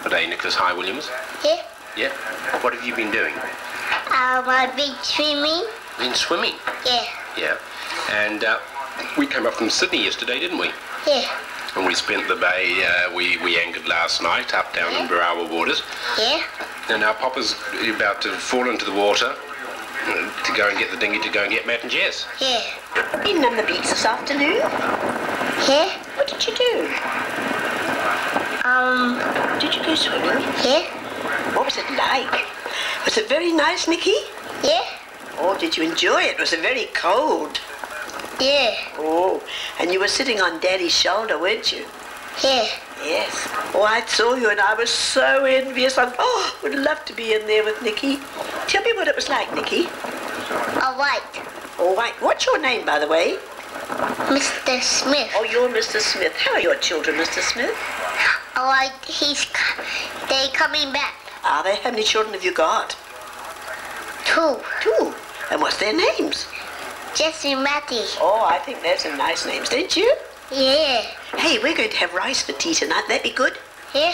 Good day, Nicholas. Hi, Williams. Yeah. Yeah. What have you been doing? I've been swimming. Been swimming? Yeah. Yeah. And we came up from Sydney yesterday, didn't we? Yeah. And we spent the bay, we anchored last night up down in Barawa waters. Yeah. And now Papa's about to fall into the water to go and get the dinghy to go and get Matt and Jess. Yeah. Been on the beach this afternoon? Yeah. What did you do? Did you go swimming? Yeah. What was it like? Was it very nice, Nikki? Yeah. Oh, did you enjoy it? Was it very cold? Yeah. Oh, and you were sitting on Daddy's shoulder, weren't you? Yeah. Yes. Oh, I saw you and I was so envious. I would love to be in there with Nikki. Tell me what it was like, Nikki. All right. All right. What's your name, by the way? Mr. Smith. Oh, you're Mr. Smith. How are your children, Mr. Smith? All right. They coming back. Are they? How many children have you got? 2. 2. And what's their names? Jess and Matty. Oh, I think they're some nice names, don't you? Yeah. Hey, we're going to have rice for tea tonight. That'd be good. Yeah.